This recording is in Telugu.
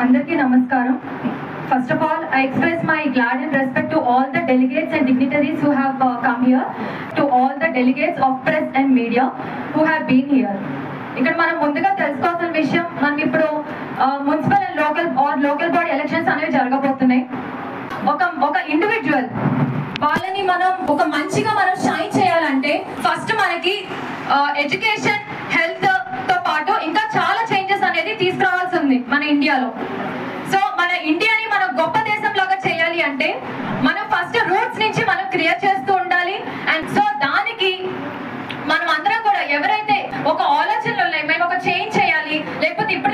Andarki Namaskaram. First of all, I express my glad and respect to all the delegates and dignitaries who have come here, to all the delegates of press and media who have been here. ఇక్కడ మనం ముందుగా తెలుసుకోవాల్సిన విషయం, మనం ఇప్పుడు municipal and local body elections అనేవి జరగబోతున్నాయి. ఒక ఇండివిజువల్ వాళ్ళని మనం ఒక మంచిగా మనం షైన్ చేయాలంటే ఫస్ట్ మనకి ఎడ్యుకేషన్, హెల్త్ తో పాటు ఇంకా చాలా చేంజెస్ అనేది తీసుకురావాల్సి ఉంది మన ఇండియాలో. సో మన ఇండియాని మనం గొప్ప దేశంలాగా చేయాలి అంటే మనం ఫస్ట్ రూట్స్ నుంచి మనం క్రియేట్ చేస్తూ ఉండాలి. అండ్ సో దానికి మనం అందరం కూడా ఎవరైతే ఒక ఆలోచనలు ఉన్నాయి, మేము ఒక చేంజ్ చేయాలి, లేకపోతే ఇప్పుడు